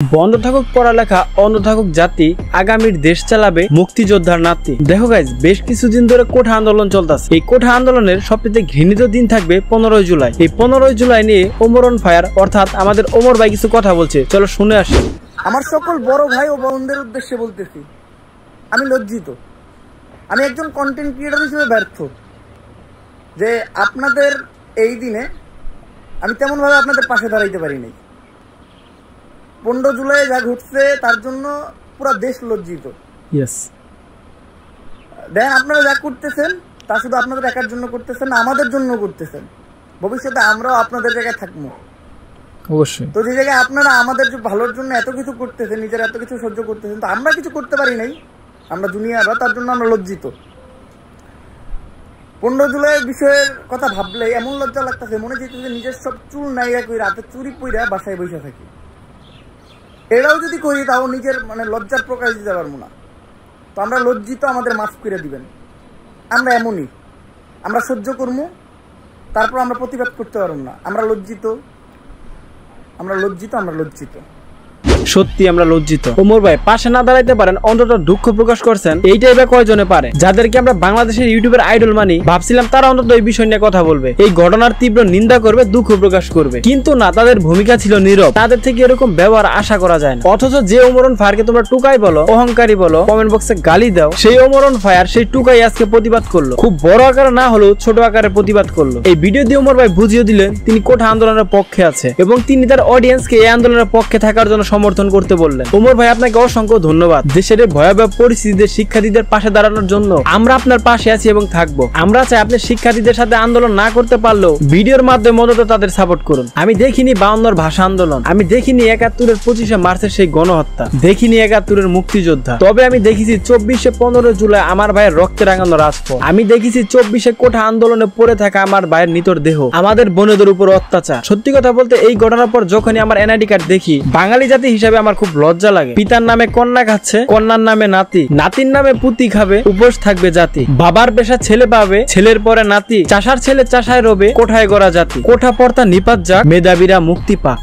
বন্ধ থাকুক পড়ালেখা, অন্ধ থাকুক জাতি, আগামীর দেশ চালাবে মুক্তিযোদ্ধার নাতি। দেখো গাইজ, বেশ কিছুদিন ধরে কোঠা আন্দোলন চলতেছে। এই কোঠা আন্দোলনের সবচেয়ে ঘৃণিত দিন থাকবে 15 জুলাই। এই 15 জুলাই নিয়ে ওমর অন ফায়ার অর্থাৎ আমাদের ওমর ভাই কিছু কথা বলছে, চলো শুনে আসি। আমার সকল বড় ভাই ও বোনদের উদ্দেশ্যে বলতেছি, আমি লজ্জিত। আমি একজন কন্টেন্ট ক্রিয়েটর হিসেবে ব্যর্থ যে আপনাদের এই দিনে আমি তেমন ভাবে আপনাদের পাশে দাঁড়াইতে পারি নাই। 15 জুলাই যা ঘটছে তার জন্য পুরো দেশ লজ্জিত। দেন আপনারা যা করতেছেন তা শুধু আপনাদের একার জন্য করতেছেন না, আমাদের জন্য করতেছেন। ভবিষ্যতে আমরাও আপনাদের জায়গায় থাকবো অবশ্যই। তো যে জায়গায় আপনারা আমাদের ভালোর জন্য এত কিছু করতেছেন, নিজের এত কিছু সহ্য করতেছেন, তো আমরা কিছু করতে পারি নাই, আমরা জুনিয়ররা, তার জন্য আমরা লজ্জিত। 15 জুলাইয়ের বিষয়ের কথা ভাবলে এমন লজ্জা লাগতেছে, মনে হচ্ছে নিজের সব চুল নাইয়া কই রাতে চুরি পইরা বাসায় বসে থাকি। এরাও যদি করি তাও নিজের লজ্জার প্রকাশ দিতে পারবো না। তো আমরা লজ্জিত, আমাদের মাফ করে দিবেন। আমরা এমনই, আমরা সহ্য করবো, তারপর আমরা প্রতিবাদ করতে পারবো না। আমরা লজ্জিত, আমরা লজ্জিত, আমরা লজ্জিত। সত্যি আমরা লজ্জিত। ওমর ভাই পাশে না দাঁড়াইতে পারেন, অন্তত দুঃখ প্রকাশ করছেন, এইটাই বা কয়জনে পারে? যাদেরকে আমরা বাংলাদেশের ইউটিউবের আইডল মানি, ভাবছিলাম তারা অন্তত এই বিষয় নিয়ে কথা বলবে, এই ঘটনার তীব্র নিন্দা করবে, দুঃখ প্রকাশ করবে, কিন্তু না, তাদের ভূমিকা ছিল নীরব। তাদের থেকে এরকম ব্যবহার আশা করা যায় না। অথচ যে ওমর অন ফায়ারকে তোমরা টুকাই বলো, অহংকারী বলো, কমেন্ট বক্সে গালি দাও, সেই ওমর অন ফায়ার সেই টুকাই আজকে প্রতিবাদ করলো। খুব বড় আকারে না হলেও ছোট আকারে প্রতিবাদ করলো। এই ভিডিও দিয়ে ওমর ভাই বুঝিয়ে দিলেন তিনি কোঠা আন্দোলনের পক্ষে আছে এবং তিনি তার অডিয়েন্সকে এই আন্দোলনের পক্ষে থাকার জন্য সমর্থন করতে বললেন। ওমর ভাই, আপনাকে অসংখ্য ধন্যবাদ। দেশের ভয়াবহ পরিস্থিতিতে শিক্ষার্থীদের পাশে দাঁড়ানোর জন্য আমরা আপনার পাশে আছি এবং থাকবো। আমরা চাই আপনি শিক্ষার্থীদের সাথে আন্দোলন না করতে পারলেও ভিডিওর মাধ্যমে অন্তত তাদের সাপোর্ট করুন। আমি দেখিনি 52 ভাষা আন্দোলন, আমি দেখিনি 71-এর 25শে মার্চের সেই গণহত্যা, দেখিনি 71-এর মুক্তিযোদ্ধা, তবে আমি দেখেছি 24শে 15 জুলাই আমার ভাইয়ের রক্তে রাঙানো রাজপথ। আমি দেখেছি 24শে কোঠা আন্দোলনে পড়ে থাকা আমার ভাইয়ের নিতর দেহ, আমাদের বোনেদের উপর অত্যাচার। সত্যি কথা বলতে এই ঘটনার পর যখনই আমার এনআইডি কার্ড দেখি, বাঙালি জাতি হিসাবে আমার খুব লজ্জা লাগে। পিতার নামে কন্যা খাচ্ছে, কন্যার নামে নাতি, নাতির নামে পুতি খাবে, উপোস থাকবে জাতি। বাবার পেশা ছেলে পাবে, ছেলের পরে নাতি, চাষার ছেলে চাষায় রবে, কোঠায় গড়া জাতি। কোঠা পর্তা নিপাত যাক, মেধাবীরা মুক্তি পাক।